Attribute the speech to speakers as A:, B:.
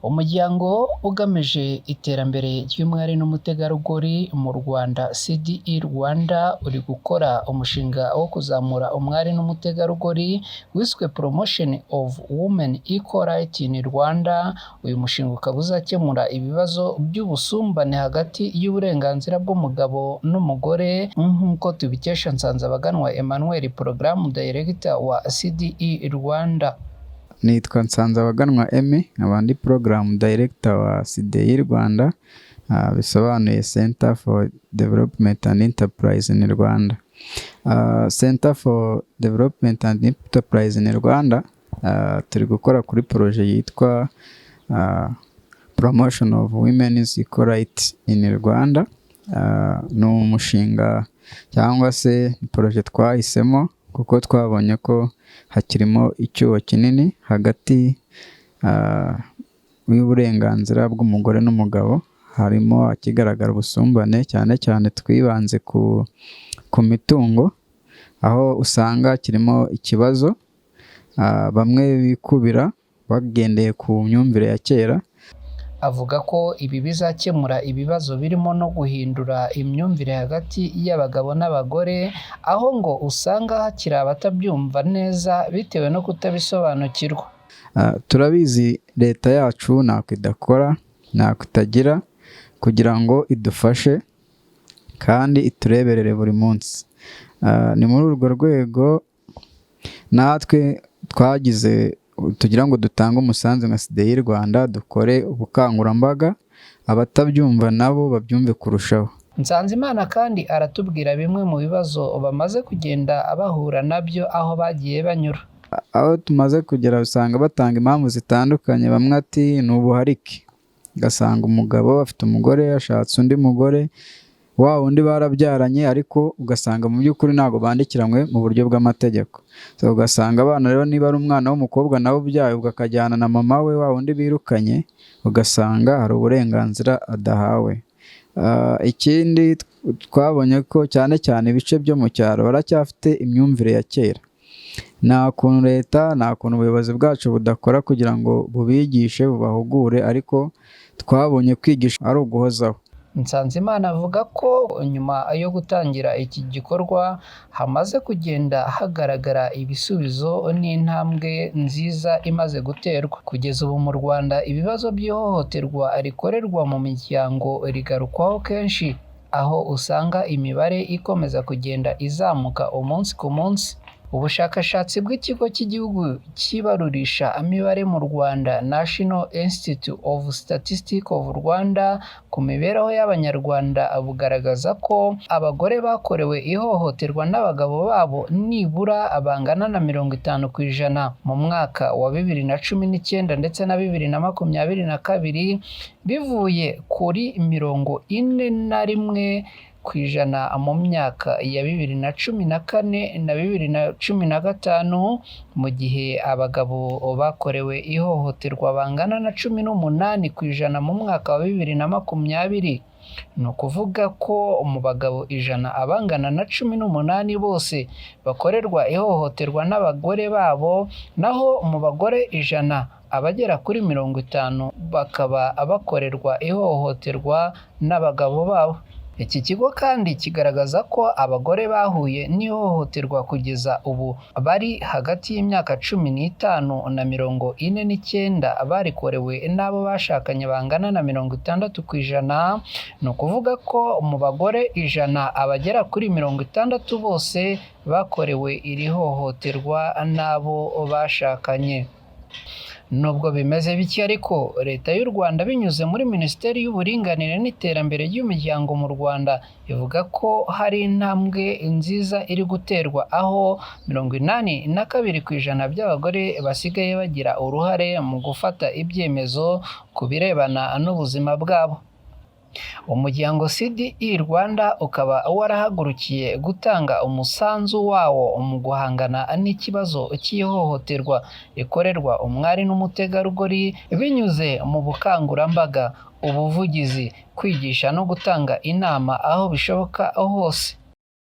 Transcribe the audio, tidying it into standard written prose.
A: Umuryango ugamije iterambere ry'umwari n'umutegarugori mu Rwanda CDE-Rwanda uri gukora umushinga wo kuzamura umwari n'umutegarugori wiswe Promotion of Women Equal Rights in Rwanda. Uyu mushinga ukaba uzakemura ibibazo by'ubusumbane hagati y'uburenganzira bw'umugabo n'umugore, nk'uko tubikesha Nsanzabaganwa Emmanuel, Program Director wa CDE-Rwanda.
B: Nitwa Nsanzabaganwa Emmy, nkaba ndi Program Director wa CDE-Rwanda, bisobanuye Center for Development and Enterprise in Rwanda. Center for Development and Enterprise in Rwanda, turi gukora kuri projet yitwa Promotion of Women's Equal Rights in Rwanda. Ni umushinga cyangwa se projet twahisemo kuko twabonye ko hakirimo icyuho kinini hagati y'uburenganzira bw'umugore n'umugabo. Harimo akigaragara ubusumbane, cyane cyane twibanze ku mitungo, aho usanga kirimo ikibazo, bamwe bikubira bagendeye ku myumvire ya kera.
A: Avuga ko ibi bizakemura ibibazo birimo no guhindura imyumvire hagati y'abagabo n'abagore, aho ngo usanga hakiri abatabyumva neza bitewe no kutabisobanukirwa.
B: Turabizi leta yacu ntako idakora, ntako itagira kugira ngo idufashe kandi itureberere buri munsi. Ni muri urwo rwego natwe twagize tugira ngo dutange umusanzu nka CDE-Rwanda, dukore ubukangurambaga, abatabyumva nabo babyumve kurushaho.
A: Nsanzimana kandi aratubwira bimwe mu bibazo bamaze kugenda bahura nabyo aho bagiye banyura.
B: Aho tumaze kugera usanga batanga impamvu zitandukanye. Bamwe ati ni ubuharike, ugasanga umugabo afite umugore yashatse undi mugore, wa undi barabyaranye ariko ugasanga mu by'ukuri ntago bandikiranywe mu buryo bw'amategeko. Ugasanga abana rero niba ari umwana w'umukobwa nawe ubyaye ukajyana na mama we, wa undi birukanye, ugasanga hari uburenganzira adahawe. Ikindi twabonye ko cyane cyane ibice byo mu cyaro baracyafite imyumvire ya kera. Nta kuntu leta, nta kuntu ubuyobozi bwacu budakora kugira ngo bubigishe, bubahugure, ariko twabonye kwigisha ari uguhozaho.
A: Nsanzimana avuga ko nyuma yo gutangira iki gikorwa hamaze kugenda hagaragara ibisubizo n'intambwe nziza imaze guterwa. Kugeza ubu mu Rwanda ibibazo by'ihohoterwa rikorerwa mu miryango rigarukwaho kenshi, aho usanga imibare ikomeza kugenda izamuka umunsi ku munsi. Ubushakashatsi bw'ikigo cy'igihugu cy'ibarurisha imibare mu Rwanda National Institute of Statistics of Rwanda ku mibereho y'Abanyarwanda bugaragaza ko abagore bakorewe ihohoterwa n'abagabo babo nibura bangana na 50% mu mwaka wa 2019 ndetse na 2022, bivuye kuri 41% mu myaka ya 2014 na 2015, mu gihe abagabo bakorewe ihohoterwa bangana na 18% mu mwaka wa 2020. Ni ukuvuga ko mu bagabo 100 abangana na 18 bose bakorerwa ihohoterwa n'abagore babo, naho mu bagore 100 abagera kuri 50 bakaba bakorerwa ihohoterwa n'abagabo babo. Iki kigo kandi kigaragaza ko abagore bahuye n'ihohoterwa kugeza ubu bari hagati y'imyaka 15 na 49 barikorewe n'abo bashakanye bangana na 60%. Ni ukuvuga ko mu bagore 100 abagera kuri 60 bose bakorewe iri hohoterwa n'abo bashakanye. Nubwo bimeze bityo ariko leta y'u Rwanda binyuze muri Minisiteri y'Uburinganire n'Iterambere ry'Umuryango mu Rwanda ivuga ko hari intambwe nziza iri guterwa, aho 82% by'abagore basigaye bagira uruhare mu gufata ibyemezo ku birebana n'ubuzima bwabo. Umuryango CDE-Rwanda ukaba warahagurukiye gutanga umusanzu wawo mu guhangana n'ikibazo cy'ihohoterwa rikorerwa umwari n'umutegarugori binyuze mu bukangurambaga, ubuvugizi, kwigisha no gutanga inama aho bishoboka hose.